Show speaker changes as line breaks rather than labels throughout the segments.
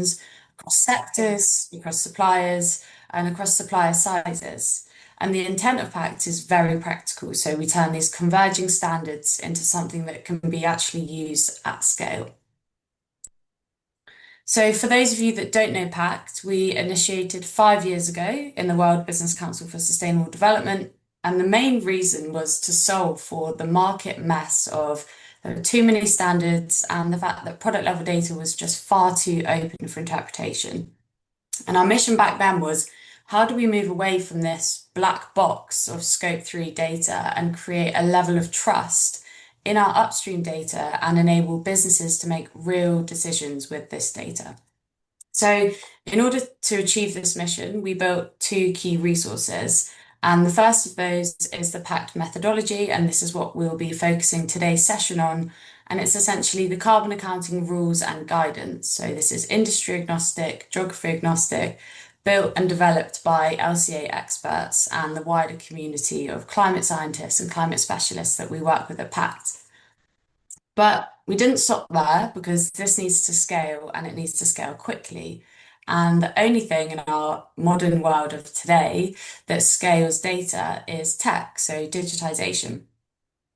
emissions across sectors, across suppliers, and across supplier sizes. And the intent of PACT is very practical. So we turn these converging standards into something that can be actually used at scale. So for those of you that don't know PACT, we initiated 5 years ago in the World Business Council for Sustainable Development. And the main reason was to solve for the market mess of there were too many standards and the fact that product level data was just far too open for interpretation. And our mission back then was, how do we move away from this black box of Scope 3 data and create a level of trust in our upstream data and enable businesses to make real decisions with this data? So in order to achieve this mission, we built two key resources. And the first of those is the PACT methodology, and this is what we'll be focusing today's session on. And it's essentially the carbon accounting rules and guidance. So this is industry agnostic, geography agnostic, built and developed by LCA experts and the wider community of climate scientists and climate specialists that we work with at PACT. But we didn't stop there because this needs to scale and it needs to scale quickly. And the only thing in our modern world of today that scales data is tech, so digitization.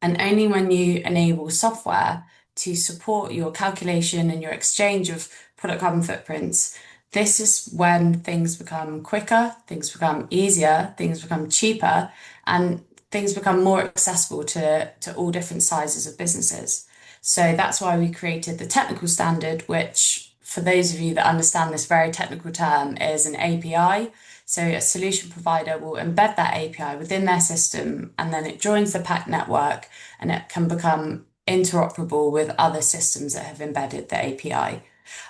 And only when you enable software to support your calculation and your exchange of product carbon footprints, this is when things become quicker, things become easier, things become cheaper, and things become more accessible to all different sizes of businesses. So that's why we created the technical standard, which, for those of you that understand this very technical term, is an API. So a solution provider will embed that API within their system, and then it joins the PACT network, and it can become interoperable with other systems that have embedded the API.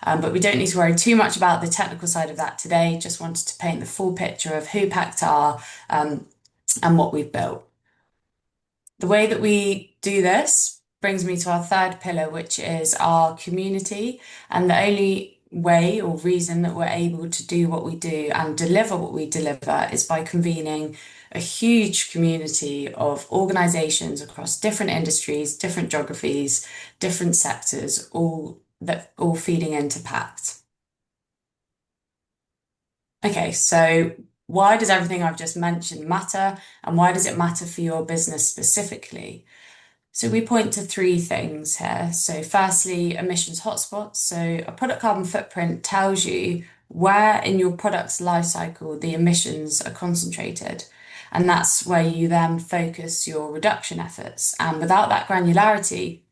But we don't need to worry too much about the technical side of that today. Just wanted to paint the full picture of who PACT are and what we've built. The way that we do this brings me to our third pillar, which is our community. And the only way or reason that we're able to do what we do and deliver what we deliver is by convening a huge community of organizations across different industries, different geographies, different sectors, all feeding into PACT. Okay, so why does everything I've just mentioned matter, and why does it matter for your business specifically? So we point to three things here. So firstly, emissions hotspots. So a product carbon footprint tells you where in your product's life cycle the emissions are concentrated. And that's where you then focus your reduction efforts. And without that granularity,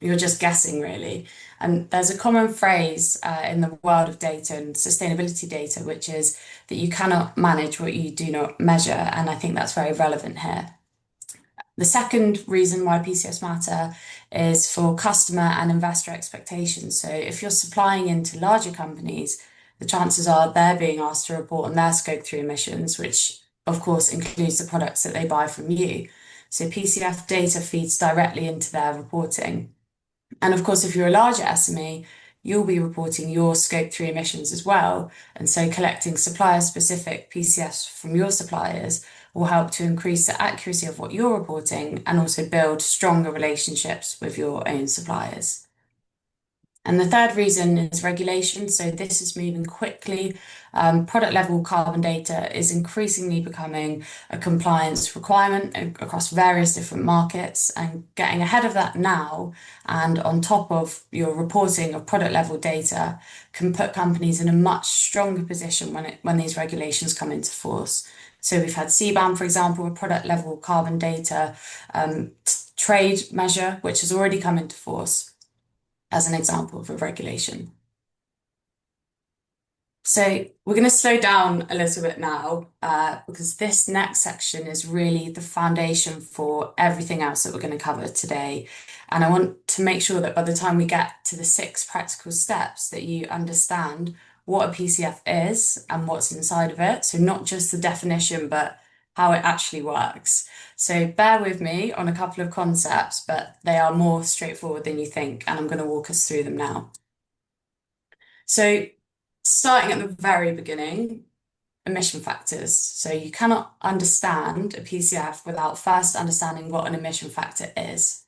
you're just guessing, really. And there's a common phrase in the world of data and sustainability data, which is that you cannot manage what you do not measure. And I think that's very relevant here. The second reason why PCFs matter is for customer and investor expectations. So if you're supplying into larger companies, the chances are they're being asked to report on their Scope 3 emissions, which of course includes the products that they buy from you. So PCF data feeds directly into their reporting. And of course, if you're a larger SME, you'll be reporting your Scope 3 emissions as well. And so collecting supplier-specific PCFs from your suppliers will help to increase the accuracy of what you're reporting and also build stronger relationships with your own suppliers. And the third reason is regulation. So this is moving quickly. Product level carbon data is increasingly becoming a compliance requirement across various different markets, and getting ahead of that now and on top of your reporting of product level data can put companies in a much stronger position when these regulations come into force. So we've had CBAM, for example, a product level carbon data trade measure, which has already come into force as an example of a regulation. So we're going to slow down a little bit now because this next section is really the foundation for everything else that we're going to cover today. And I want to make sure that by the time we get to the 6 practical steps that you understand what a PCF is and what's inside of it. So not just the definition, but how it actually works. So bear with me on a couple of concepts, but they are more straightforward than you think, and I'm going to walk us through them now. So starting at the very beginning, emission factors. So you cannot understand a PCF without first understanding what an emission factor is.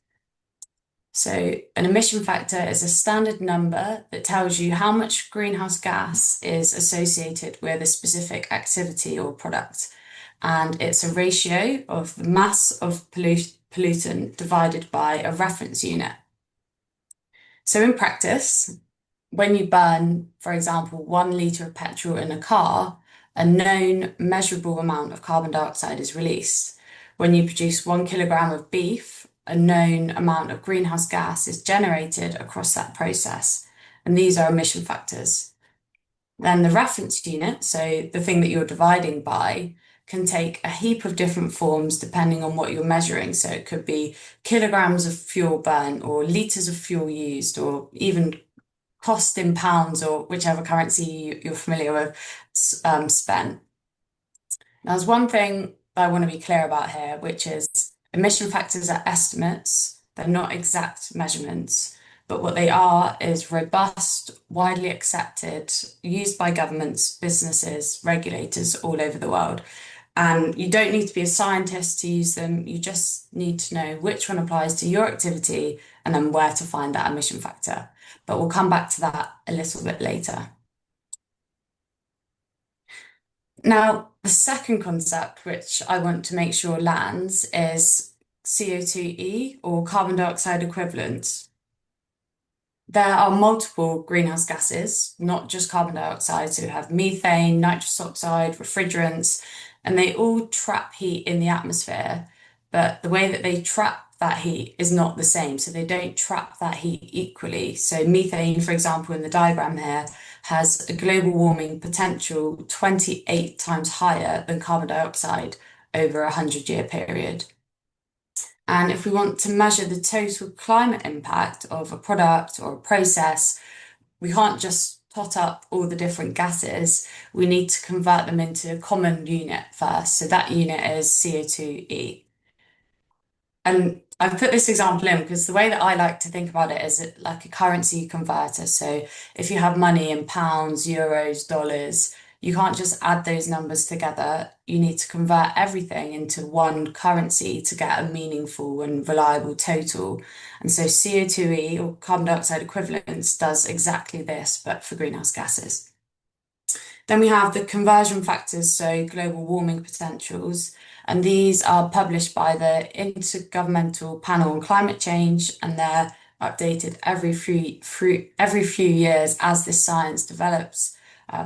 So an emission factor is a standard number that tells you how much greenhouse gas is associated with a specific activity or product. And it's a ratio of the mass of pollutant divided by a reference unit. So in practice, when you burn, for example, 1 litre of petrol in a car, a known measurable amount of carbon dioxide is released. When you produce 1 kilogram of beef, a known amount of greenhouse gas is generated across that process. And these are emission factors. Then the reference unit, so the thing that you're dividing by, can take a heap of different forms depending on what you're measuring. So it could be kilograms of fuel burnt or litres of fuel used, or even cost in pounds or whichever currency you're familiar with spent. Now, there's one thing that I want to be clear about here, which is emission factors are estimates. They're not exact measurements, but what they are is robust, widely accepted, used by governments, businesses, regulators all over the world. And you don't need to be a scientist to use them. You just need to know which one applies to your activity and then where to find that emission factor. But we'll come back to that a little bit later. Now, the second concept, which I want to make sure lands, is CO2e, or carbon dioxide equivalents. There are multiple greenhouse gases, not just carbon dioxide. So you have methane, nitrous oxide, refrigerants, and they all trap heat in the atmosphere. But the way that they trap that heat is not the same. So they don't trap that heat equally. So methane, for example, in the diagram here, has a global warming potential 28 times higher than carbon dioxide over a 100-year period. And if we want to measure the total climate impact of a product or a process, we can't just tot up all the different gases. We need to convert them into a common unit first. So that unit is CO2e. And I've put this example in because the way that I like to think about it is like a currency converter. So if you have money in pounds, euros, dollars, you can't just add those numbers together. You need to convert everything into one currency to get a meaningful and reliable total. And so CO2e, or carbon dioxide equivalents, does exactly this, but for greenhouse gases. Then we have the conversion factors, so global warming potentials, and these are published by the Intergovernmental Panel on Climate Change, and they're updated every few years as this science develops.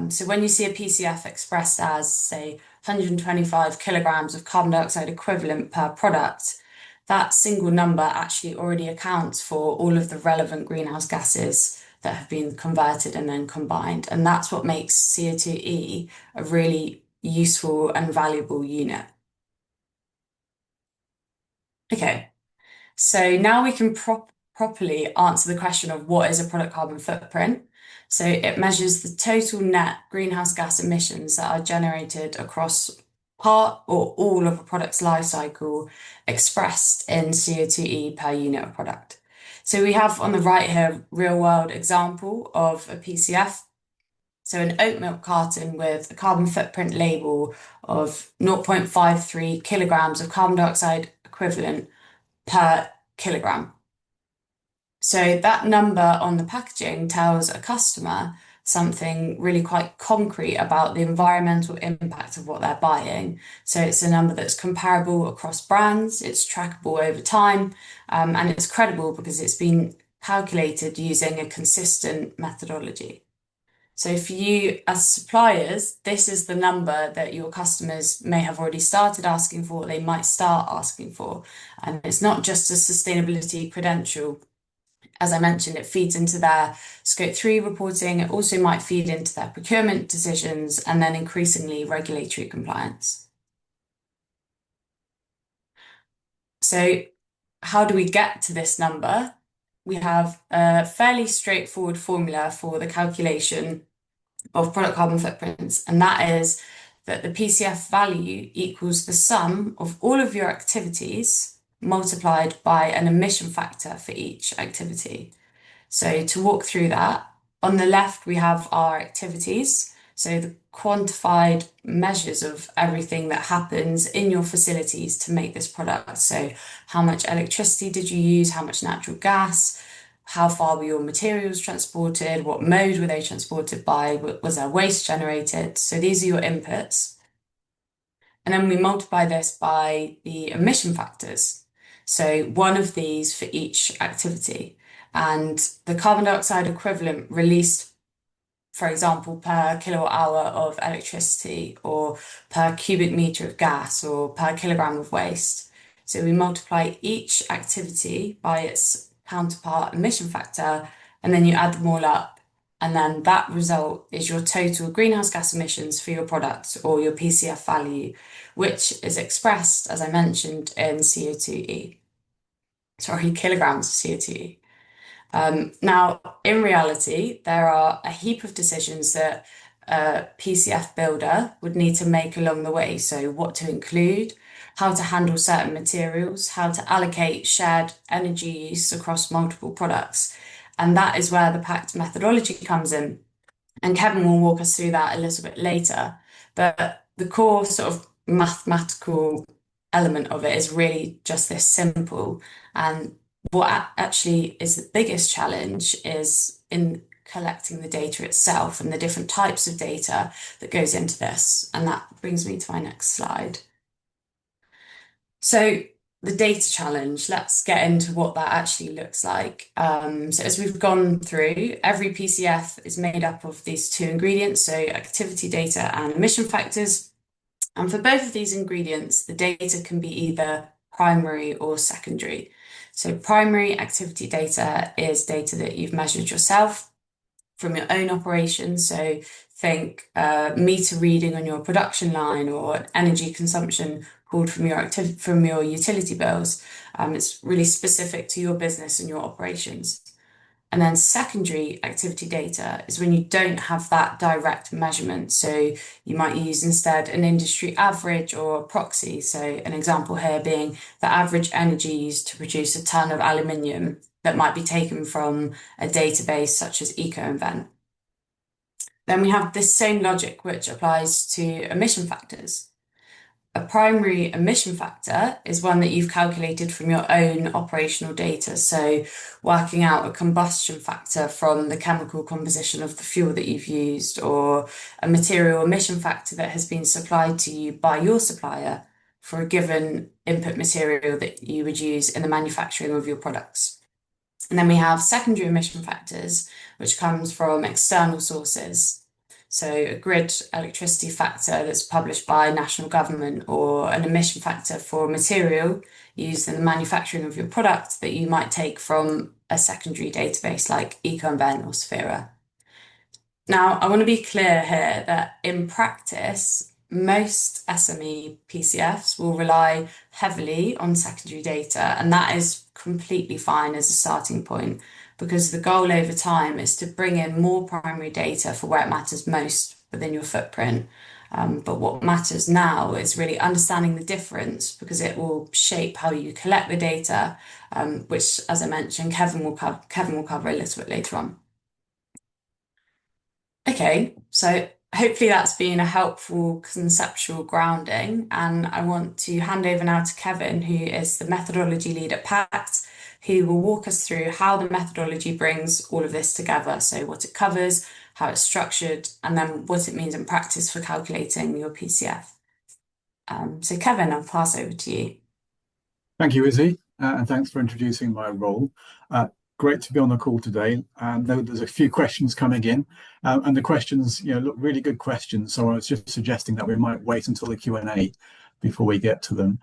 So when you see a PCF expressed as, say, 125 kilograms of carbon dioxide equivalent per product, that single number actually already accounts for all of the relevant greenhouse gases that have been converted and then combined. And that's what makes CO2e a really useful and valuable unit. Okay, so now we can properly answer the question of what is a product carbon footprint. So it measures the total net greenhouse gas emissions that are generated across part or all of a product's life cycle expressed in CO2e per unit of product. So we have on the right here real world example of a PCF. So an oat milk carton with a carbon footprint label of 0.53 kilograms of carbon dioxide equivalent per kilogram. So that number on the packaging tells a customer something really quite concrete about the environmental impact of what they're buying. So it's a number that's comparable across brands, it's trackable over time, and it's credible because it's been calculated using a consistent methodology. So for you as suppliers, this is the number that your customers may have already started asking for, they might start asking for. And it's not just a sustainability credential. As I mentioned, it feeds into their Scope 3 reporting. It also might feed into their procurement decisions and then increasingly regulatory compliance. So how do we get to this number? We have a fairly straightforward formula for the calculation of product carbon footprints, and that is that the PCF value equals the sum of all of your activities multiplied by an emission factor for each activity. So to walk through that, on the left we have our activities. So the quantified measures of everything that happens in your facilities to make this product. So how much electricity did you use? How much natural gas? How far were your materials transported? What mode were they transported by? Was there waste generated? So these are your inputs. And then we multiply this by the emission factors. So one of these for each activity. And the carbon dioxide equivalent released, for example, per kilowatt hour of electricity or per cubic meter of gas or per kilogram of waste. So we multiply each activity by its counterpart emission factor, and then you add them all up. And then that result is your total greenhouse gas emissions for your product or your PCF value, which is expressed, as I mentioned, in CO2e. Sorry, kilograms of CO2e. Now, in reality, there are a heap of decisions that a PCF builder would need to make along the way. So, what to include, how to handle certain materials, how to allocate shared energy use across multiple products. And that is where the PACT methodology comes in. And Kevin will walk us through that a little bit later. But the core sort of mathematical element of it is really just this simple. And what actually is the biggest challenge is in collecting the data itself and the different types of data that goes into this. And that brings me to my next slide. So the data challenge, let's get into what that actually looks like. So as we've gone through, every PCF is made up of these two ingredients, so activity data and emission factors. And for both of these ingredients, the data can be either primary or secondary. So primary activity data is data that you've measured yourself from your own operations. So think meter reading on your production line or energy consumption pulled from your utility bills. It's really specific to your business and your operations. And then secondary activity data is when you don't have that direct measurement. So you might use instead an industry average or a proxy. So an example here being the average energy used to produce a ton of aluminium that might be taken from a database such as EcoInvent. Then we have this same logic which applies to emission factors. A primary emission factor is one that you've calculated from your own operational data. So working out a combustion factor from the chemical composition of the fuel that you've used, or a material emission factor that has been supplied to you by your supplier for a given input material that you would use in the manufacturing of your products. And then we have secondary emission factors, which comes from external sources. So a grid electricity factor that's published by national government, or an emission factor for material used in the manufacturing of your product that you might take from a secondary database like EcoInvent or Sphera. Now, I want to be clear here that in practice, most SME PCFs will rely heavily on secondary data, and that is completely fine as a starting point, because the goal over time is to bring in more primary data for where it matters most within your footprint. But what matters now is really understanding the difference, because it will shape how you collect the data, which, as I mentioned, Kevin will cover a little bit later on. Okay, so hopefully that's been a helpful conceptual grounding, and I want to hand over now to Kevin, who is the methodology lead at PACT, who will walk us through how the methodology brings all of this together. So what it covers, how it's structured, and then what it means in practice for calculating your PCF. So Kevin, I'll pass over to you.
Thank you, Izzy, and thanks for introducing my role. Great to be on the call today. And there's a few questions coming in, and the questions, look really good questions. So I was just suggesting that we might wait until the Q&A before we get to them.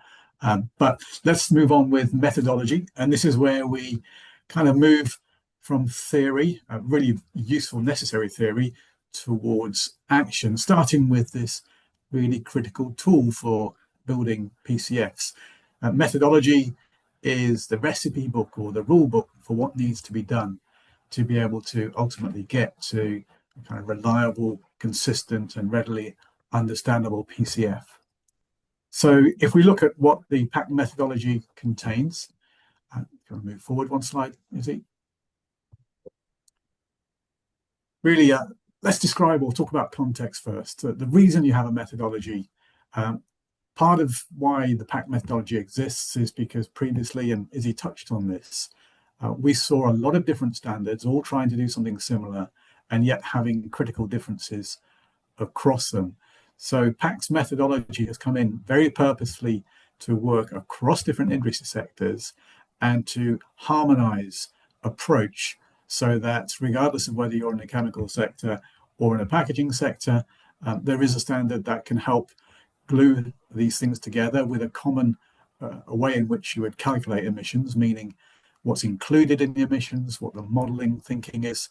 But let's move on with methodology, and this is where we kind of move from theory, really useful, necessary theory, towards action, starting with this really critical tool for building PCFs. Methodology is the recipe book or the rule book for what needs to be done to be able to ultimately get to a kind of reliable, consistent, and readily understandable PCF. So if we look at what the PACT methodology contains, can I move forward one slide, Izzy? Really, let's describe or talk about context first. The reason you have a methodology, part of why the PACT methodology exists is because previously, and Izzy touched on this, we saw a lot of different standards all trying to do something similar and yet having critical differences across them. So PACT's methodology has come in very purposefully to work across different industry sectors and to harmonize approach so that regardless of whether you're in the chemical sector or in a packaging sector, there is a standard that can help glue these things together with a common a way in which you would calculate emissions, meaning what's included in the emissions, what the modeling thinking is,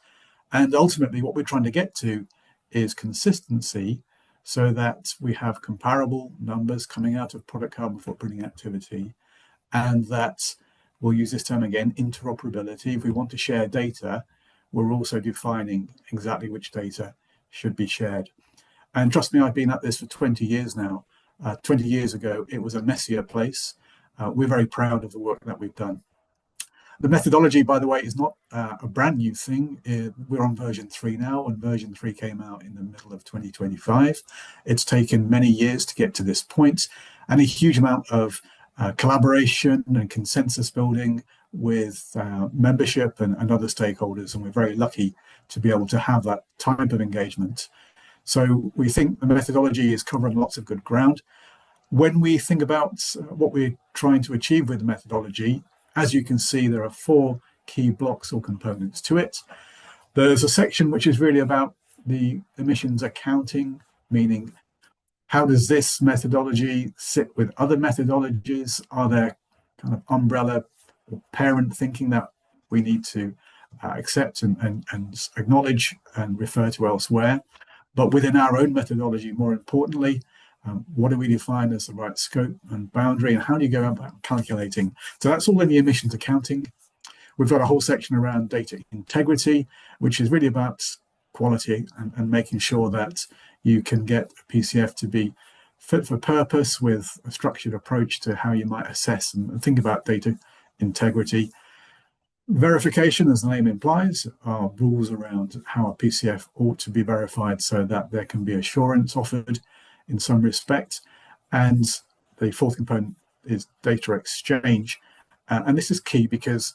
and ultimately what we're trying to get to is consistency so that we have comparable numbers coming out of product carbon footprinting activity, and that we'll use this term again, interoperability. If we want to share data, we're also defining exactly which data should be shared. And trust me, I've been at this for 20 years now. 20 years ago, it was a messier place. We're very proud of the work that we've done. The methodology, by the way, is not a brand new thing. We're on version 3 now, and version 3 came out in the middle of 2025. It's taken many years to get to this point, and a huge amount of collaboration and consensus building with membership and other stakeholders, and we're very lucky to be able to have that type of engagement. So we think the methodology is covering lots of good ground. When we think about what we're trying to achieve with the methodology, as you can see, there are 4 key blocks or components to it. There's a section which is really about the emissions accounting, meaning how does this methodology sit with other methodologies? Are there kind of umbrella or parent thinking that we need to accept and acknowledge and refer to elsewhere? But within our own methodology, more importantly, what do we define as the right scope and boundary, and how do you go about calculating? So that's all in the emissions accounting. We've got a whole section around data integrity, which is really about quality and making sure that you can get a PCF to be fit for purpose with a structured approach to how you might assess and think about data integrity. Verification, as the name implies, are rules around how a PCF ought to be verified so that there can be assurance offered in some respect. And the 4th component is data exchange. And this is key because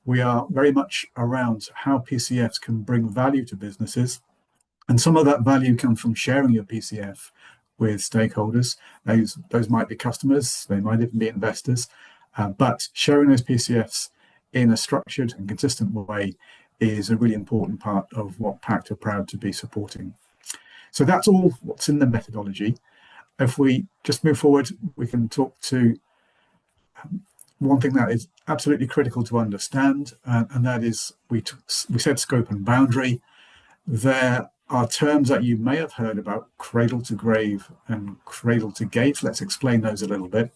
we are very much around how PCFs can bring value to businesses. And some of that value comes from sharing your PCF with stakeholders. Those might be customers, they might even be investors. But sharing those PCFs in a structured and consistent way is a really important part of what PACT are proud to be supporting. So that's all what's in the methodology. If we just move forward, we can talk to one thing that is absolutely critical to understand, and that is we said scope and boundary. There are terms that you may have heard about, cradle to grave and cradle to gate. Let's explain those a little bit.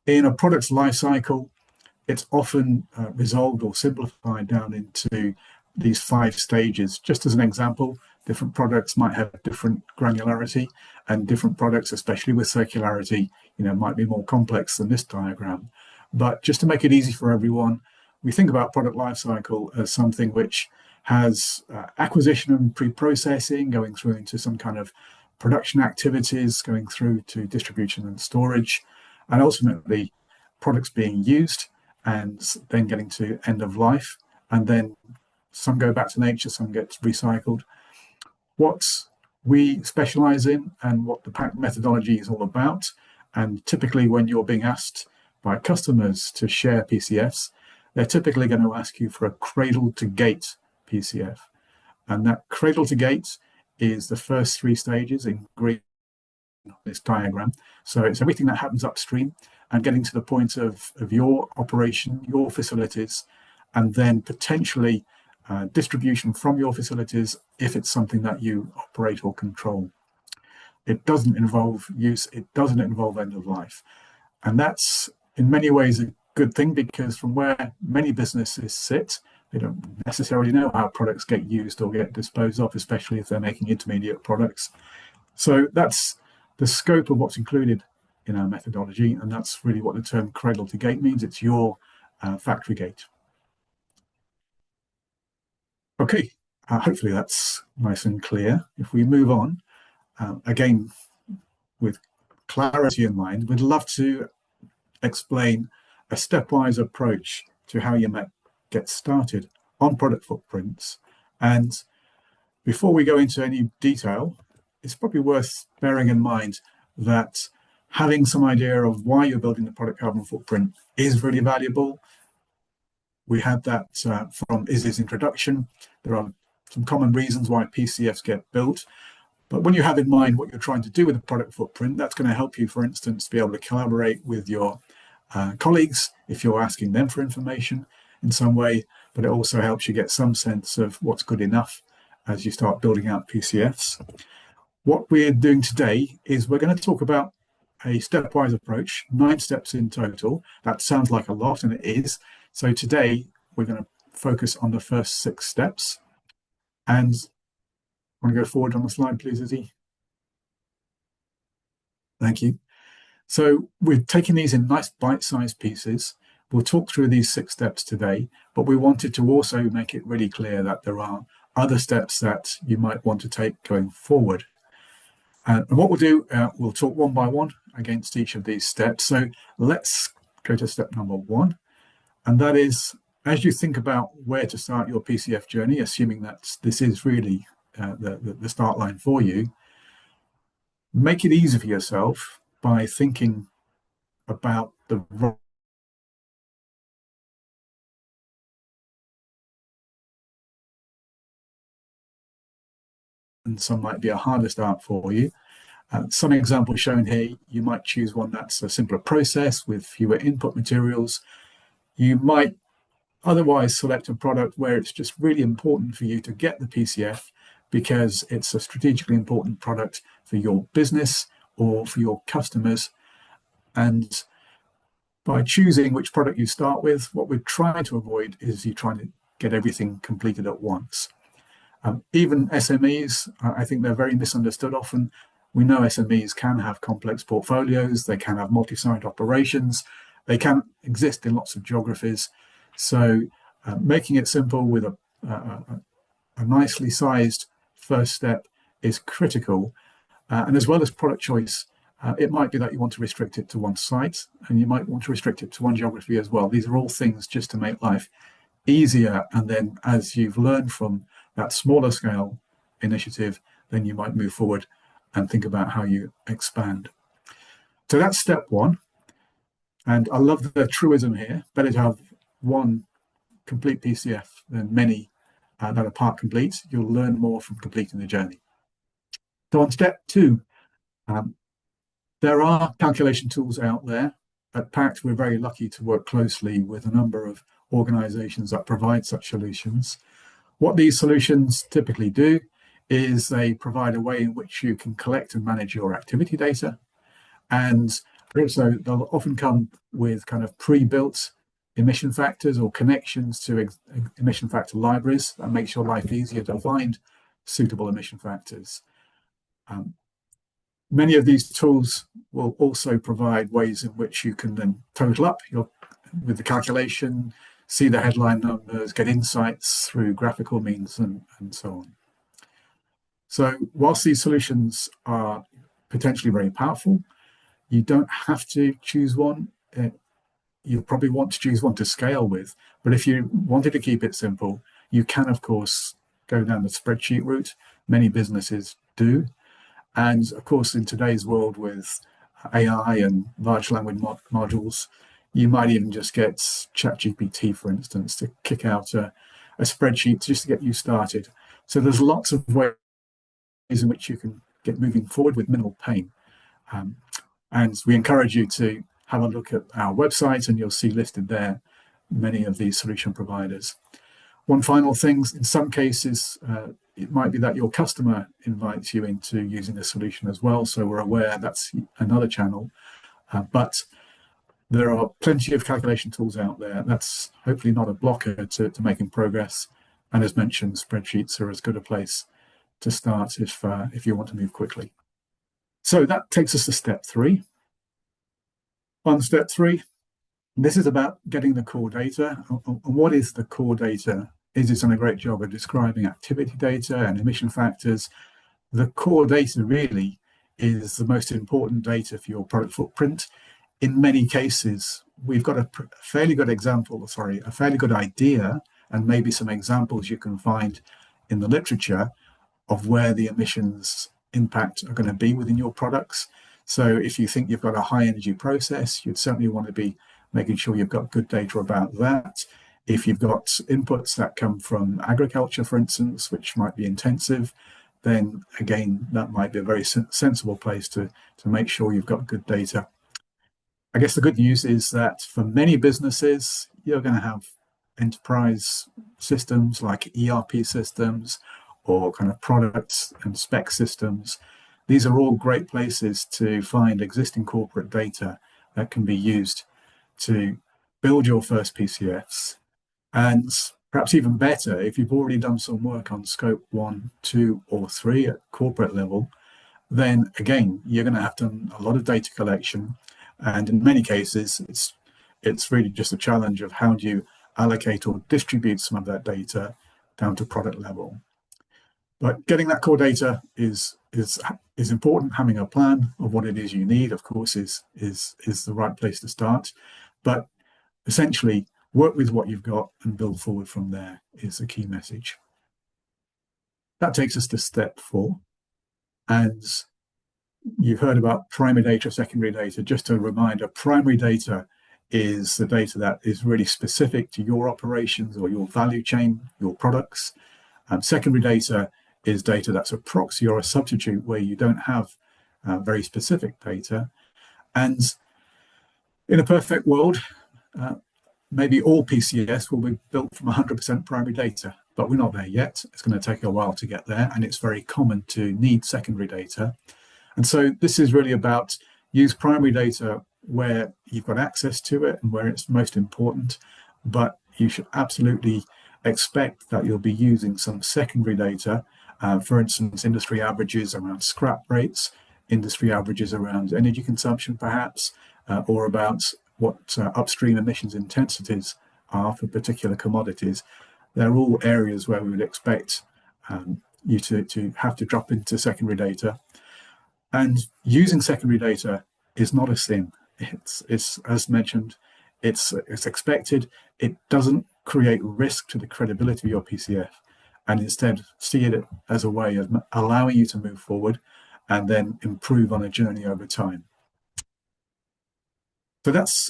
In a product's life cycle, it's often resolved or simplified down into these 5 stages. Just as an example, different products might have different granularity, and different products, especially with circularity, might be more complex than this diagram. But just to make it easy for everyone, we think about product lifecycle as something which has acquisition and pre-processing going through into some kind of production activities, going through to distribution and storage, and ultimately products being used and then getting to end of life, and then some go back to nature, some get recycled. What we specialize in and what the PACT methodology is all about, and typically when you're being asked by customers to share PCFs, they're typically going to ask you for a cradle to gate PCF. And that cradle to gate is the first 3 stages in green on this diagram. So it's everything that happens upstream and getting to the point of your operation, your facilities, and then potentially distribution from your facilities if it's something that you operate or control. It doesn't involve use, it doesn't involve end of life. And that's in many ways a good thing, because from where many businesses sit, they don't necessarily know how products get used or get disposed of, especially if they're making intermediate products. So that's the scope of what's included in our methodology, and that's really what the term cradle to gate means. It's your factory gate. Okay, Hopefully that's nice and clear. If we move on, again, with clarity in mind, we'd love to explain a stepwise approach to how you might get started on product footprints. And before we go into any detail, it's probably worth bearing in mind that having some idea of why you're building the product carbon footprint is really valuable. We had that from Izzy's introduction. There are some common reasons why PCFs get built. But when you have in mind what you're trying to do with the product footprint, that's going to help you, for instance, to be able to collaborate with your colleagues if you're asking them for information in some way, but it also helps you get some sense of what's good enough as you start building out PCFs. What we're doing today is we're going to talk about a stepwise approach, 9 steps in total. That sounds like a lot, and it is. So today we're going to focus on the first 6 steps. And want to go forward on the slide, please, Izzy? Thank you. So we're taking these in nice bite-sized pieces. We'll talk through these 6 steps today, but we wanted to also make it really clear that there are other steps that you might want to take going forward. And what we'll do, we'll talk one by one against each of these steps. So let's go to step number 1. And that is, as you think about where to start your PCF journey, assuming that this is really the start line for you, make it easy for yourself by thinking about the and some might be a harder start for you. Some examples shown here, you might choose one that's a simpler process with fewer input materials. You might otherwise select a product where it's just really important for you to get the PCF because it's a strategically important product for your business or for your customers. And by choosing which product you start with, what we're trying to avoid is you trying to get everything completed at once. Even SMEs, I think they're very misunderstood often. We know SMEs can have complex portfolios, they can have multi-site operations, they can exist in lots of geographies. So making it simple with a nicely sized first step is critical. And as well as product choice, it might be that you want to restrict it to one site, and you might want to restrict it to one geography as well. These are all things just to make life easier. And then as you've learned from that smaller scale initiative, then you might move forward and think about how you expand. So that's step 1. And I love the truism here. Better to have one complete PCF than many that are part complete. You'll learn more from completing the journey. So on step 2, there are calculation tools out there. At PACT, we're very lucky to work closely with a number of organizations that provide such solutions. What these solutions typically do is they provide a way in which you can collect and manage your activity data. And also they'll often come with kind of pre-built emission factors or connections to emission factor libraries. That makes your life easier to find suitable emission factors. Many of these tools will also provide ways in which you can then total up with the calculation, see the headline numbers, get insights through graphical means, and so on. So whilst these solutions are potentially very powerful, you don't have to choose one. You probably want to choose one to scale with, but if you wanted to keep it simple, you can, of course, go down the spreadsheet route. Many businesses do. And of course, in today's world with AI and large language modules, you might even just get ChatGPT, for instance, to kick out a spreadsheet just to get you started. So there's lots of ways in which you can get moving forward with minimal pain. And we encourage you to have a look at our website, and you'll see listed there many of these solution providers. One final thing, in some cases, it might be that your customer invites you into using the solution as well. So we're aware that's another channel. But there are plenty of calculation tools out there. That's hopefully not a blocker to making progress. And as mentioned, spreadsheets are as good a place to start if you want to move quickly. So that takes us to step 3. On step 3, this is about getting the core data. And what is the core data Izzy's done a great job of describing activity data and emission factors. The core data really is the most important data for your product footprint. In many cases, we've got a fairly good example, sorry, a fairly good idea, and maybe some examples you can find in the literature of where the emissions impact are going to be within your products. So if you think you've got a high energy process, you'd certainly want to be making sure you've got good data about that. If you've got inputs that come from agriculture, for instance, which might be intensive, then again, that might be a very sensible place to make sure you've got good data. I guess the good news is that for many businesses, you're going to have enterprise systems like ERP systems or kind of products and spec systems. These are all great places to find existing corporate data that can be used to build your first PCFs. And perhaps even better, if you've already done some work on scope 1, 2, or 3 at corporate level, then again, you're going to have done a lot of data collection. And in many cases, it's really just a challenge of how do you allocate or distribute some of that data down to product level. But getting that core data is important. Having a plan of what it is you need, of course, is the right place to start. But essentially, work with what you've got and build forward from there is the key message. That takes us to step 4. And you've heard about primary data, secondary data. Just a reminder, primary data is the data that is really specific to your operations or your value chain, your products. Secondary data is data that's a proxy or a substitute where you don't have very specific data. And in a perfect world, maybe all PCFs will be built from 100% primary data, but we're not there yet. It's going to take a while to get there, and it's very common to need secondary data. And so this is really about use primary data where you've got access to it and where it's most important, but you should absolutely expect that you'll be using some secondary data, for instance, industry averages around scrap rates, industry averages around energy consumption perhaps, or about what upstream emissions intensities are for particular commodities. They're all areas where we would expect you to have to drop into secondary data. And using secondary data is not a sin. It's as mentioned, it's expected. It doesn't create risk to the credibility of your PCF, and instead see it as a way of allowing you to move forward and then improve on a journey over time. So that's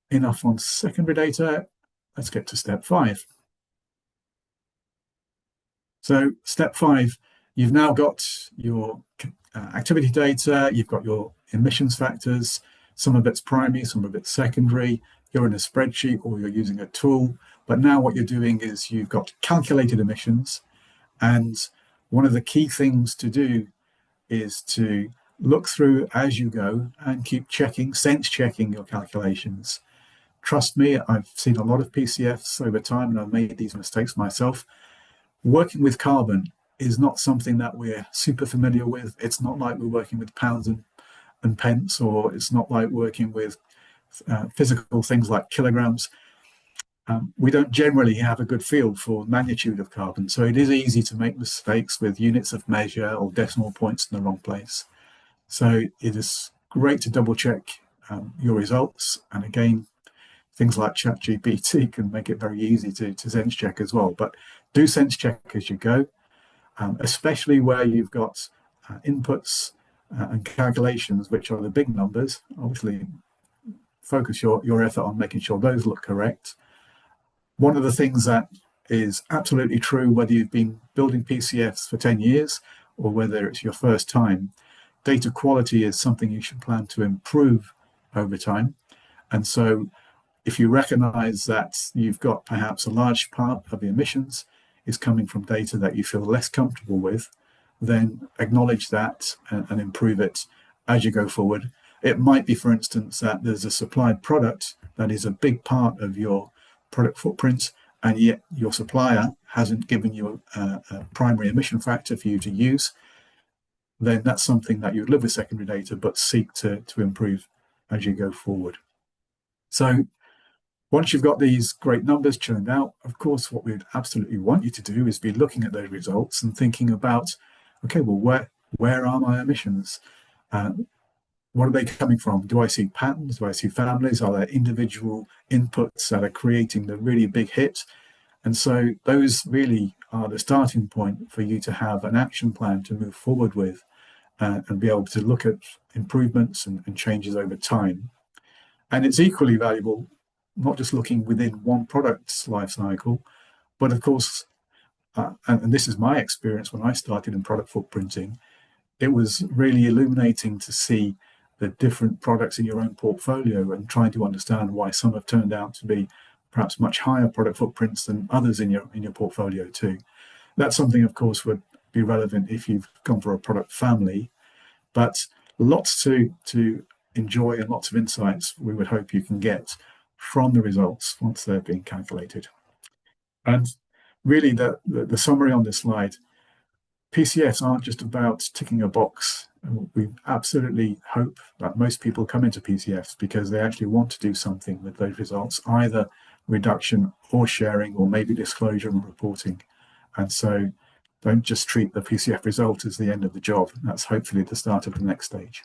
enough on secondary data. Let's get to step 5. So step 5, you've now got your activity data, you've got your emissions factors, some of it's primary, some of it's secondary, you're in a spreadsheet or you're using a tool, but now what you're doing is you've got calculated emissions, and one of the key things to do is to look through as you go and keep checking, sense checking your calculations. Trust me, I've seen a lot of PCFs over time and I've made these mistakes myself. Working with carbon is not something that we're super familiar with. It's not like we're working with pounds and pence, or it's not like working with physical things like kilograms. We don't generally have a good feel for magnitude of carbon, so it is easy to make mistakes with units of measure or decimal points in the wrong place. So it is great to double check your results, and again, things like ChatGPT can make it very easy to sense check as well, but do sense check as you go, especially where you've got inputs and calculations, which are the big numbers. Obviously, focus your effort on making sure those look correct. One of the things that is absolutely true, whether you've been building PCFs for 10 years or whether it's your first time, data quality is something you should plan to improve over time. And so if you recognize that you've got perhaps a large part of the emissions is coming from data that you feel less comfortable with, then acknowledge that and improve it as you go forward. It might be, for instance, that there's a supplied product that is a big part of your product footprint, and yet your supplier hasn't given you a primary emission factor for you to use. Then that's something that you'd live with secondary data, but seek to improve as you go forward. So Once you've got these great numbers churned out, of course, what we'd absolutely want you to do is be looking at those results and thinking about, okay, well, where are my emissions? What are they coming from? Do I see patterns? Do I see families? Are there individual inputs that are creating the really big hit? And so those really are the starting point for you to have an action plan to move forward with and be able to look at improvements and changes over time. And it's equally valuable, not just looking within one product's life cycle, but of course, and this is my experience when I started in product footprinting, it was really illuminating to see the different products in your own portfolio and trying to understand why some have turned out to be perhaps much higher product footprints than others in your portfolio too. That's something, of course, would be relevant if you've gone for a product family, but lots to enjoy and lots of insights we would hope you can get from the results once they're being calculated. And really the summary on this slide, PCFs aren't just about ticking a box. We absolutely hope that most people come into PCFs because they actually want to do something with those results, either reduction or sharing or maybe disclosure and reporting. And so don't just treat the PCF result as the end of the job. That's hopefully the start of the next stage.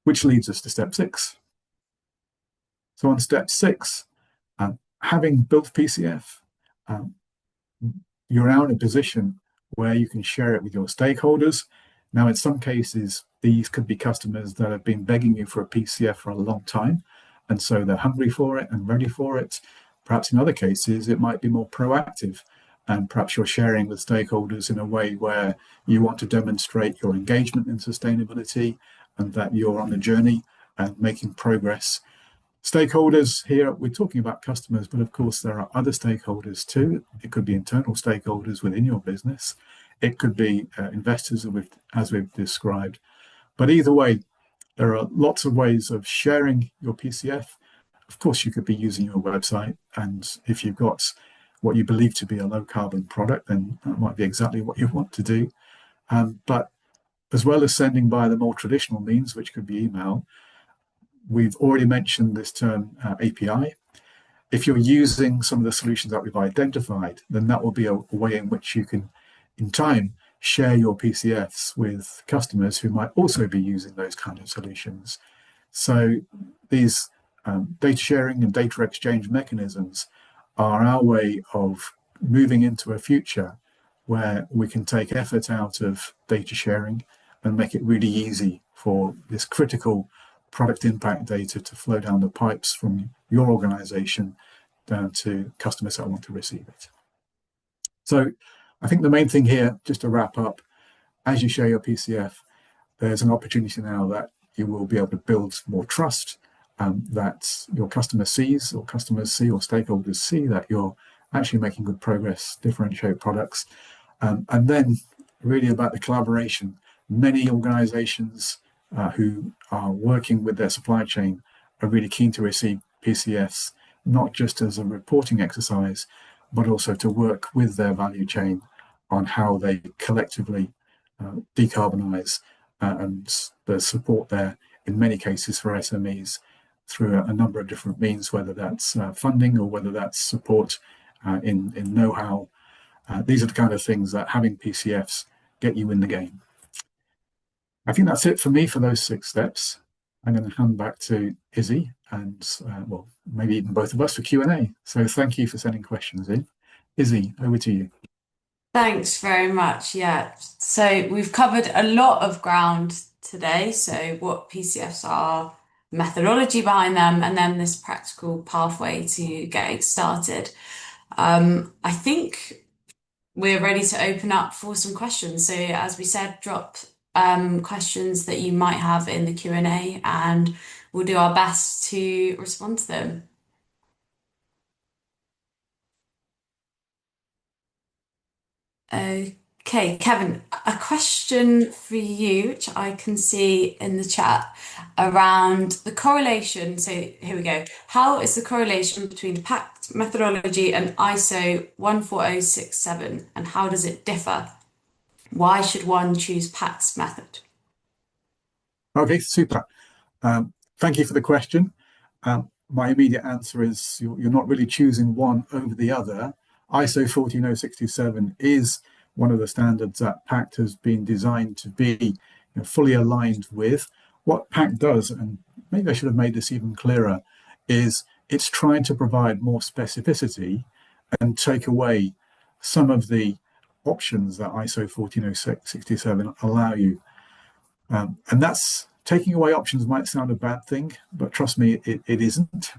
Which leads us to step 6. So on step 6, having built PCF, you're now in a position where you can share it with your stakeholders. Now, in some cases, these could be customers that have been begging you for a PCF for a long time, and so they're hungry for it and ready for it. Perhaps in other cases, it might be more proactive, and perhaps you're sharing with stakeholders in a way where you want to demonstrate your engagement in sustainability and that you're on the journey and making progress. Stakeholders here, we're talking about customers, but of course there are other stakeholders too. It could be internal stakeholders within your business. It could be investors, as we've described. But either way, there are lots of ways of sharing your PCF. Of course, you could be using your website, and if you've got what you believe to be a low carbon product, then that might be exactly what you want to do. But as well as sending by the more traditional means, which could be email, we've already mentioned this term API. If you're using some of the solutions that we've identified, then that will be a way in which you can, in time, share your PCFs with customers who might also be using those kind of solutions. So these data sharing and data exchange mechanisms are our way of moving into a future where we can take effort out of data sharing and make it really easy for this critical product impact data to flow down the pipes from your organization down to customers that want to receive it. So I think the main thing here, just to wrap up, as you share your PCF, there's an opportunity now that you will be able to build more trust, that your customer sees, or customers see, or stakeholders see that you're actually making good progress, differentiate products, and then really about the collaboration. Many organizations who are working with their supply chain are really keen to receive PCFs, not just as a reporting exercise, but also to work with their value chain on how they collectively decarbonize, and the support there in many cases for SMEs through a number of different means, whether that's funding or whether that's support in know-how. These are the kind of things that having PCFs get you in the game. I think that's it for me for those 6 steps. I'm going to hand back to Izzy and, well, maybe even both of us for Q&A. So thank you for sending questions in. Izzy, over to you.
Thanks very much. Yeah, so we've covered a lot of ground today. So what PCFs are, methodology behind them, and then this practical pathway to getting started. I think we're ready to open up for some questions. So as we said, drop questions that you might have in the Q&A, and we'll do our best to respond to them. Okay, Kevin, a question for you, which I can see in the chat around the correlation. So here we go. How is the correlation between PACT methodology and ISO 14067, and how does it differ? Why should one choose PACT's method?
Okay, super. Thank you for the question. my immediate answer is you're not really choosing one over the other. ISO 14067 is one of the standards that PACT has been designed to be fully aligned with. What PACT does, and maybe I should have made this even clearer, is it's trying to provide more specificity and take away some of the options that ISO 14067 allow you. And that's taking away options might sound a bad thing, but trust me, it isn't,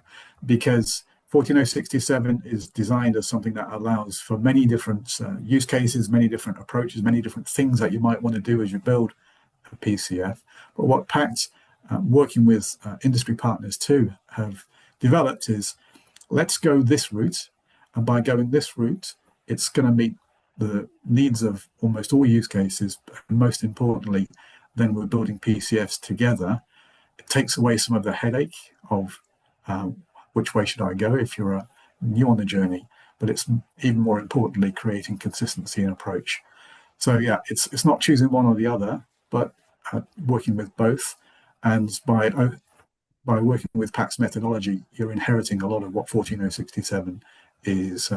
because 14067 is designed as something that allows for many different use cases, many different approaches, many different things that you might want to do as you build a PCF. But what PACT, working with industry partners too, have developed is, let's go this route. And by going this route, it's going to meet the needs of almost all use cases. And most importantly, then we're building PCFs together. It takes away some of the headache of which way should I go if you're new on the journey, but it's even more importantly creating consistency in approach. So yeah, it's not choosing one or the other, but working with both. And by working with PACT's methodology, you're inheriting a lot of what 14067 is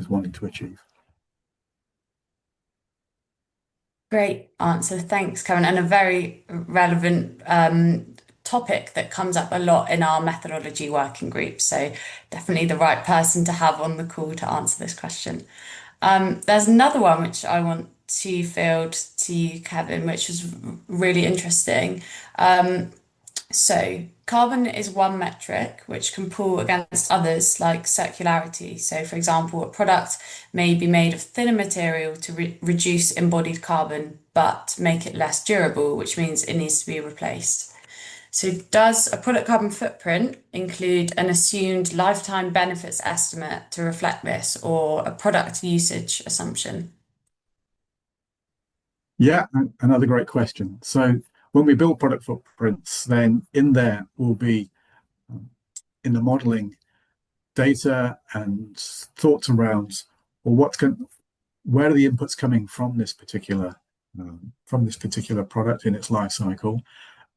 wanting to achieve.
Great answer. Thanks, Karen. And a very relevant topic that comes up a lot in our methodology working group. So definitely the right person to have on the call to answer this question. There's another one which I want to field to you, Kevin, which is really interesting. So carbon is one metric which can pull against others like circularity. So for example, a product may be made of thinner material to reduce embodied carbon, but make it less durable, which means it needs to be replaced. So does a product carbon footprint include an assumed lifetime benefits estimate to reflect this, or a product usage assumption?
Yeah, another great question. So when we build product footprints, then in there will be, in the modeling, data and thoughts around, well, where are the inputs coming from this particular product in its life cycle?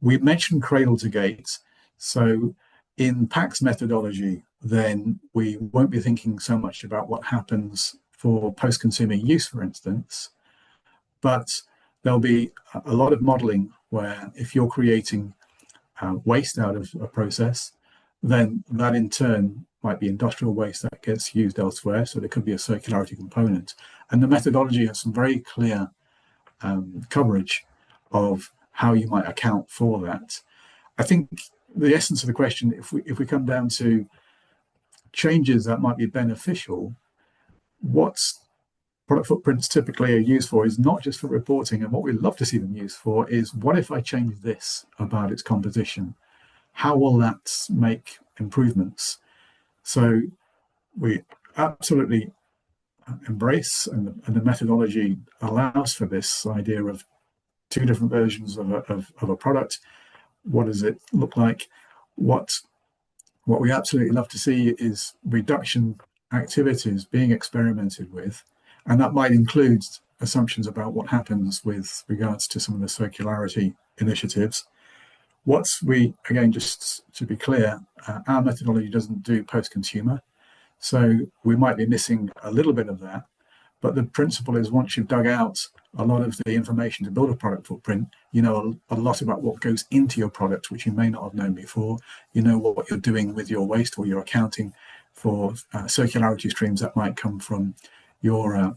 We mentioned cradle to gate. So in PACT's methodology, then we won't be thinking so much about what happens for post-consumer use, for instance, but there'll be a lot of modeling where if you're creating waste out of a process, then that in turn might be industrial waste that gets used elsewhere. So there could be a circularity component. And the methodology has some very clear coverage of how you might account for that. I think the essence of the question, if we come down to changes that might be beneficial, what's product footprints typically are used for is not just for reporting, and what we love to see them used for is, what if I change this about its composition? How will that make improvements? So we absolutely embrace, and the methodology allows for this idea of two different versions of a product. What does it look like? What we absolutely love to see is reduction activities being experimented with, and that might include assumptions about what happens with regards to some of the circularity initiatives. Again, just to be clear, our methodology doesn't do post-consumer, so we might be missing a little bit of that. But the principle is, once you've dug out a lot of the information to build a product footprint, you know a lot about what goes into your product, which you may not have known before. You know what you're doing with your waste, or you're accounting for circularity streams that might come from your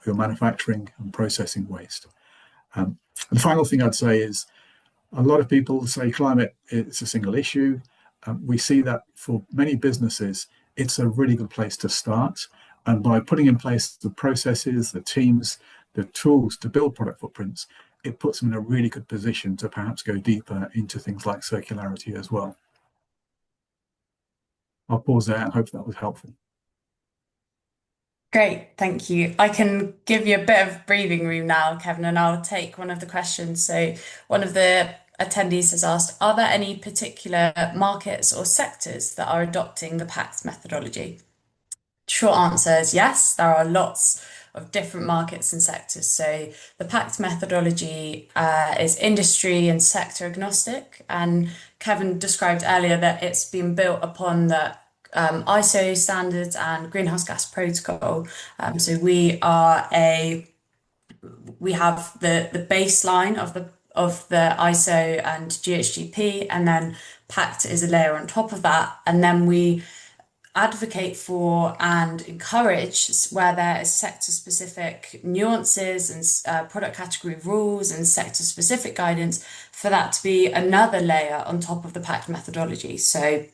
manufacturing and processing waste. And the final thing I'd say is, a lot of people say climate is a single issue. We see that for many businesses, it's a really good place to start. And by putting in place the processes, the teams, the tools to build product footprints, it puts them in a really good position to perhaps go deeper into things like circularity as well. I'll pause there and hope that was helpful.
Great, thank you. I can give you a bit of breathing room now, Kevin, and I'll take one of the questions. So one of the attendees has asked, are there any particular markets or sectors that are adopting the PACT methodology? Short answer is yes, there are lots of different markets and sectors. So the PACT methodology is industry and sector agnostic and Kevin described earlier, that it's been built upon the ISO standards and greenhouse gas protocol. So we have the baseline of the ISO and GHGP, and then PACT is a layer on top of that, and then we advocate for and encourage where there is sector-specific nuances and product category rules and sector-specific guidance for that to be another layer on top of the PACT methodology. So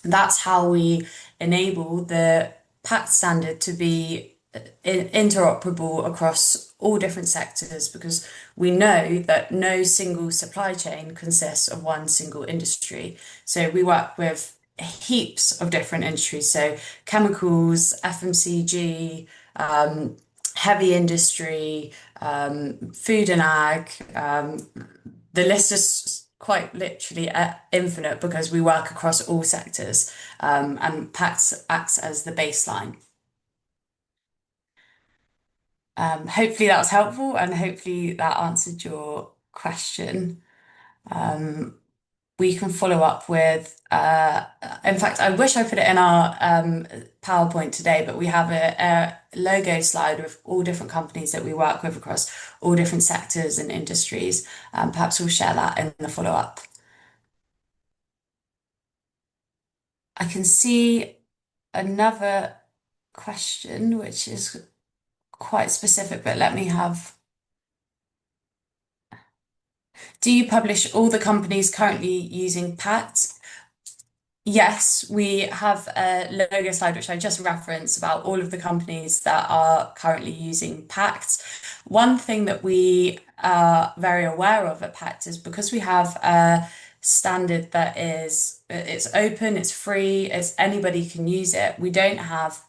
that's how we enable the PACT standard to be interoperable across all different sectors, because we know that no single supply chain consists of one single industry. So we work with heaps of different industries, so chemicals, FMCG, heavy industry, food and ag. The list is quite literally infinite because we work across all sectors, and PACT acts as the baseline. Hopefully that was helpful, and hopefully that answered your question. We can follow up with, in fact, I wish I put it in our PowerPoint today, but we have a logo slide with all different companies that we work with across all different sectors and industries. Perhaps we'll share that in the follow-up. I can see another question, which is quite specific, but let me have. Do you publish all the companies currently using PACT? Yes, we have a logo slide which I just referenced about all of the companies that are currently using PACT. One thing that we are very aware of at PACT is because we have a standard that it's open, it's free, it's anybody can use it. We don't have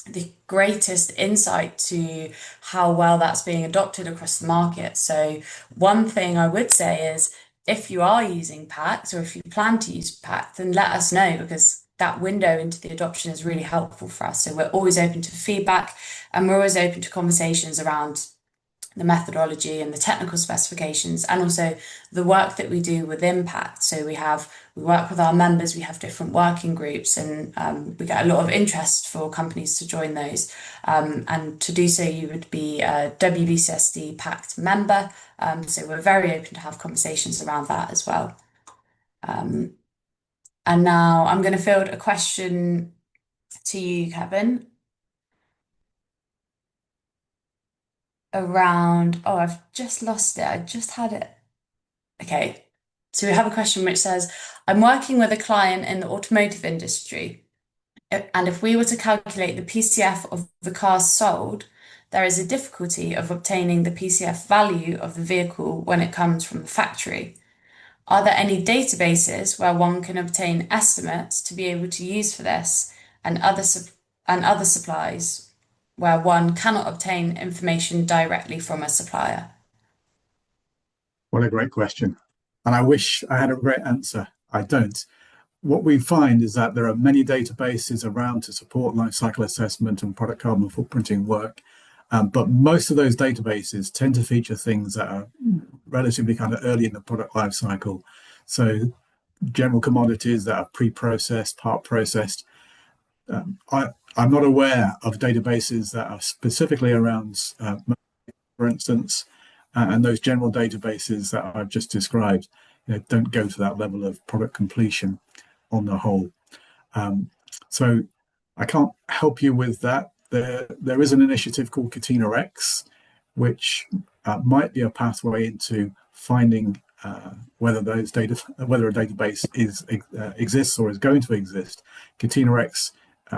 the greatest insight to how well that's being adopted across the market. So one thing I would say is, if you are using PACT or if you plan to use PACT, then let us know, because that window into the adoption is really helpful for us. So we're always open to feedback, and we're always open to conversations around the methodology and the technical specifications, and also the work that we do with PACT. So we work with our members, we have different working groups, and we get a lot of interest for companies to join those. And to do so, you would be a WBCSD PACT member. So we're very open to have conversations around that as well. And now I'm going to field a question to you, Kevin, around, oh, I've just lost it. I just had it. Okay. So we have a question which says, I'm working with a client in the automotive industry, and if we were to calculate the PCF of the cars sold, there is a difficulty of obtaining the PCF value of the vehicle when it comes from the factory. Are there any databases where one can obtain estimates to be able to use for this, and other supplies where one cannot obtain information directly from a supplier?
What a great question. And I wish I had a great answer. I don't. What we find is that there are many databases around to support life cycle assessment and product carbon footprinting work. But most of those databases tend to feature things that are relatively kind of early in the product life cycle. So general commodities that are pre-processed, part processed. I'm not aware of databases that are specifically around, for instance, and those general databases that I've just described, don't go to that level of product completion on the whole. So I can't help you with that. There is an initiative called Catena X, which might be a pathway into finding whether a database exists or is going to exist. Catena X,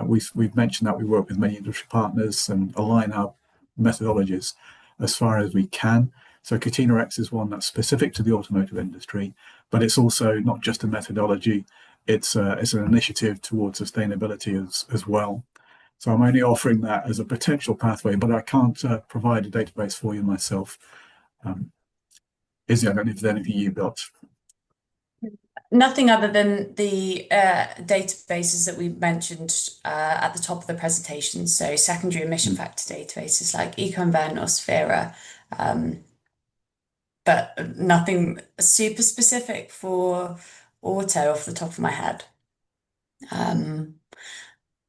we've mentioned that we work with many industry partners and align our methodologies as far as we can. So Catena X is one that's specific to the automotive industry, but it's also not just a methodology, it's an initiative towards sustainability as well. So I'm only offering that as a potential pathway, but I can't provide a database for you myself. Izzy, I don't know if there's anything you've got.
Nothing other than the databases that we mentioned at the top of the presentation. So secondary emission factor databases like EcoInvent or Sphera, but nothing super specific for auto off the top of my head. Um,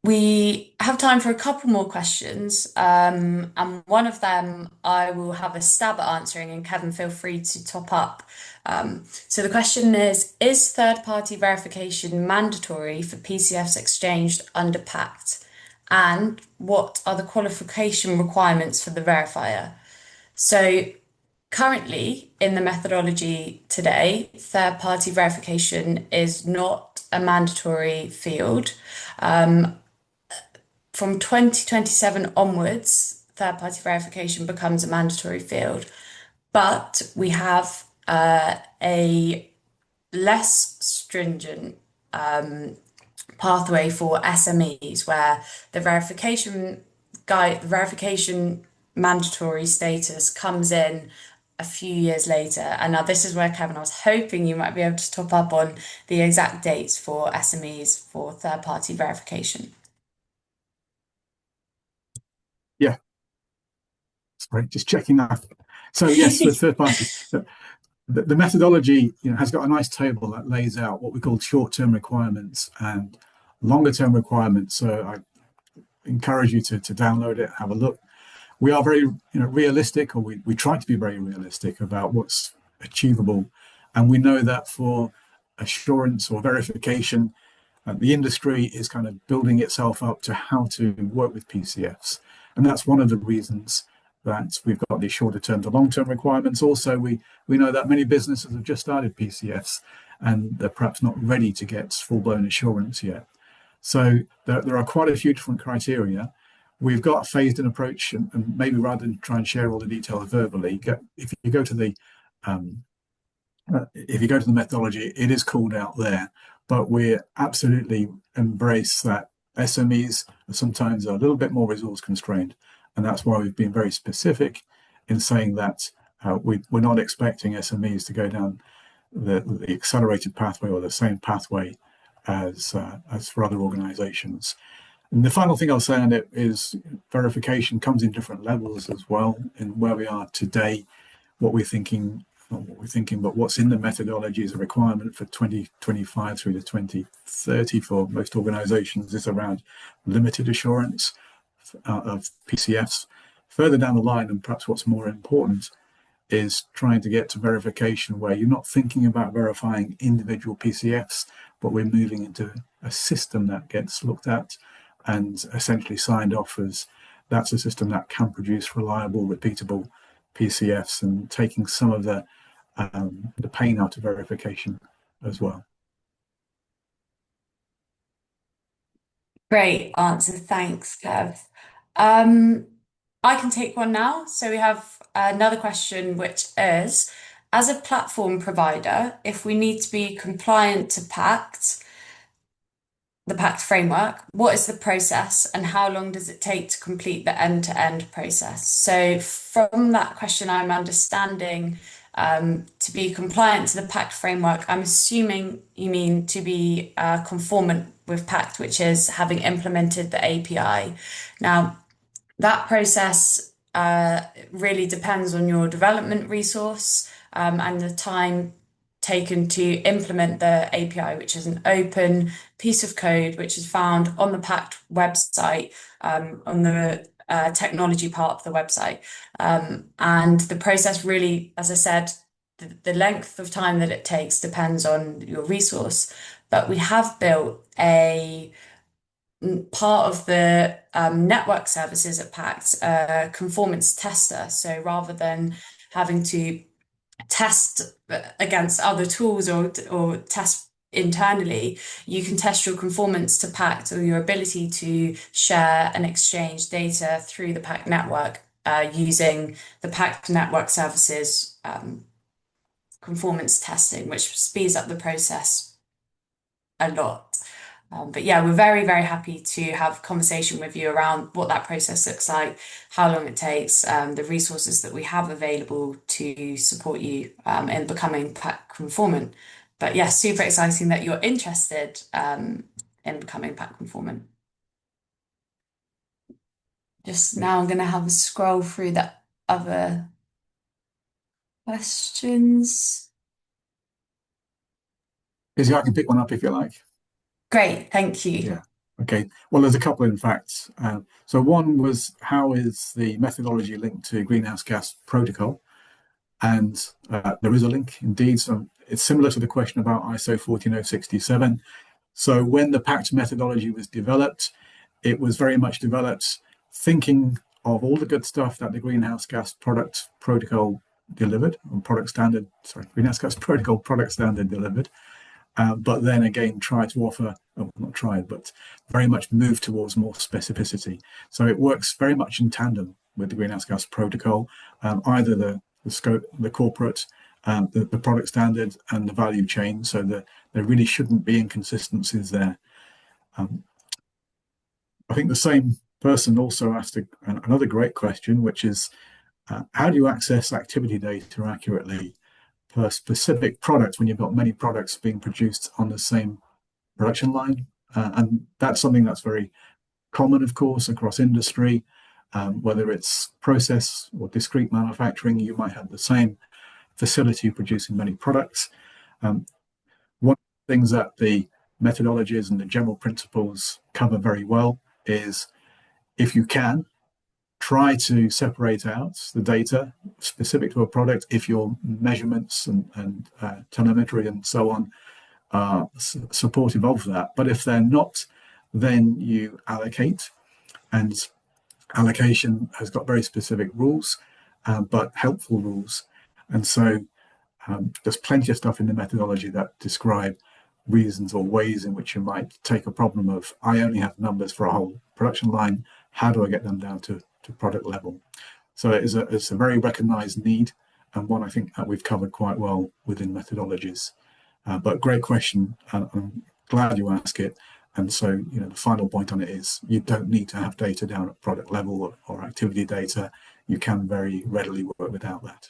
we have time for a couple more questions, and one of them I will have a stab at answering, and Kevin, feel free to top up. So the question is third-party verification mandatory for PCFs exchanged under PACT? And what are the qualification requirements for the verifier? So currently, in the methodology today, third-party verification is not a mandatory field. From 2027 onwards, third-party verification becomes a mandatory field, but we have a less stringent pathway for SMEs where the verification mandatory status comes in a few years later. And now this is where, Kevin, I was hoping you might be able to top up on the exact dates for SMEs for third-party verification.
Yeah, sorry, just checking that. So yes, for third parties, the methodology, has got a nice table that lays out what we call short-term requirements and longer-term requirements. So I encourage you to download it, have a look. We are very realistic, or we try to be very realistic about what's achievable. And we know that for assurance or verification, the industry is kind of building itself up to how to work with PCFs. And that's one of the reasons that we've got these shorter term to long term requirements. Also, we know that many businesses have just started PCFs and they're perhaps not ready to get full blown assurance yet. So there are quite a few different criteria. We've got a phased in approach, and maybe rather than try and share all the details verbally, if you go to the methodology, it is called out there, but we absolutely embrace that SMEs are sometimes a little bit more resource constrained. And that's why we've been very specific in saying that we're not expecting SMEs to go down the accelerated pathway or the same pathway as for other organizations. And the final thing I'll say on it is verification comes in different levels as well. In where we are today, what we're thinking, not what we're thinking, but what's in the methodology is a requirement for 2025 through to 2030 for most organizations is around limited assurance of PCFs. Further down the line, and perhaps what's more important, is trying to get to verification where you're not thinking about verifying individual PCFs, but we're moving into a system that gets looked at and essentially signed off as that's a system that can produce reliable, repeatable PCFs, and taking some of the pain out of verification as well.
Great answer. Thanks, Kev. Um, I can take one now. So we have another question, which is, as a platform provider, if we need to be compliant to PACT, the PACT framework, what is the process and how long does it take to complete the end-to-end process? So from that question, I'm understanding to be compliant to the PACT framework, I'm assuming you mean to be conformant with PACT, which is having implemented the API. Now, that process really depends on your development resource and the time taken to implement the API, which is an open piece of code which is found on the PACT website, on the technology part of the website. And the process really, as I said, the length of time that it takes depends on your resource. But we have built a part of the network services at PACT, conformance tester. So rather than having to test against other tools or test internally, you can test your conformance to PACT or your ability to share and exchange data through the PACT network using the PACT network services conformance testing, which speeds up the process a lot. But yeah, we're very, very happy to have a conversation with you around what that process looks like, how long it takes, the resources that we have available to support you in becoming PACT conformant. But yeah, super exciting that you're interested in becoming PACT conformant. Just now I'm going to have a scroll through the other questions.
Izzy, I can pick one up if you like.
Great, thank you.
Yeah. Okay. Well, there's a couple in fact. So one was, how is the methodology linked to greenhouse gas protocol? And there is a link indeed. So it's similar to the question about ISO 14067. So when the PACT methodology was developed, it was very much developed thinking of all the good stuff that the greenhouse gas product protocol delivered, or product standard, sorry, greenhouse gas protocol product standard delivered. But then again, try to offer, oh, not try, but very much move towards more specificity. So it works very much in tandem with the greenhouse gas protocol, either the scope, the corporate, the product standard, and the value chain. So that there really shouldn't be inconsistencies there. I think the same person also asked another great question, which is how do you access activity data accurately per specific product when you've got many products being produced on the same production line? And that's something that's very common, of course, across industry. Whether it's process or discrete manufacturing, you might have the same facility producing many products. One of the things that the methodologies and the general principles cover very well is, if you can, try to separate out the data specific to a product if your measurements and telemetry and so on are supportive of that. But if they're not, then you allocate, and allocation has got very specific rules, but helpful rules. And so there's plenty of stuff in the methodology that describe reasons or ways in which you might take a problem of, I only have numbers for a whole production line, how do I get them down to product level? So it's a very recognized need, and one I think that we've covered quite well within methodologies. But great question, and I'm glad you ask it. And so, the final point on it is, you don't need to have data down at product level or activity data. You can very readily work without that.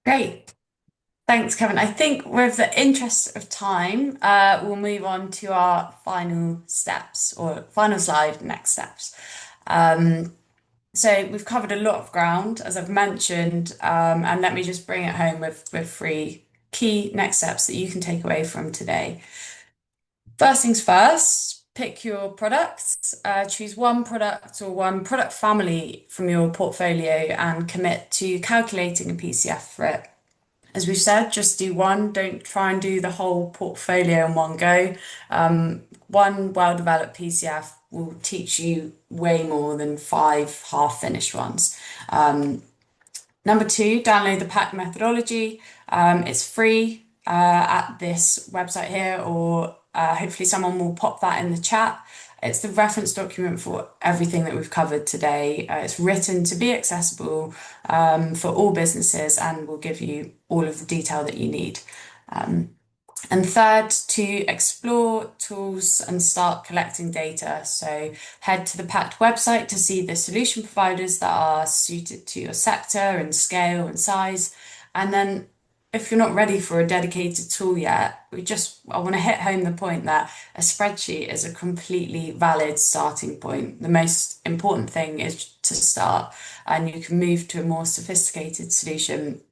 Great. Thanks, Kevin. I think with the interest of time, we'll move on to our final steps or final slide, next steps. So we've covered a lot of ground, as I've mentioned, and let me just bring it home with three key next steps that you can take away from today. First things first, pick your products, choose one product or one product family from your portfolio and commit to calculating a PCF for it. As we've said, just do one. Don't try and do the whole portfolio in one go. One well-developed PCF will teach you way more than 5 half-finished ones. Number 2, download the PACT methodology. It's free at this website here, or hopefully someone will pop that in the chat. It's the reference document for everything that we've covered today. It's written to be accessible for all businesses and will give you all of the detail that you need. And third, to explore tools and start collecting data. So head to the PACT website to see the solution providers that are suited to your sector and scale and size. And then if you're not ready for a dedicated tool yet, I want to hit home the point that a spreadsheet is a completely valid starting point. The most important thing is to start, and you can move to a more sophisticated solution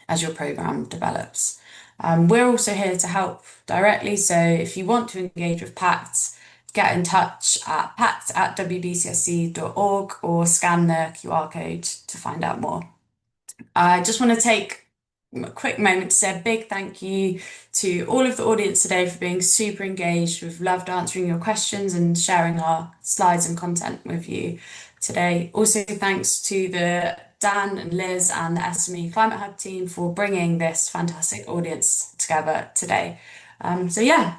as your program develops. We're also here to help directly, so if you want to engage with PACT, get in touch at pact@wbcsd.org or scan the QR code to find out more. I just want to take a quick moment to say a big thank you to all of the audience today for being super engaged. We've loved answering your questions and sharing our slides and content with you today. Also, thanks to the Dan and Liz and the SME Climate Hub team for bringing this fantastic audience together today. So yeah,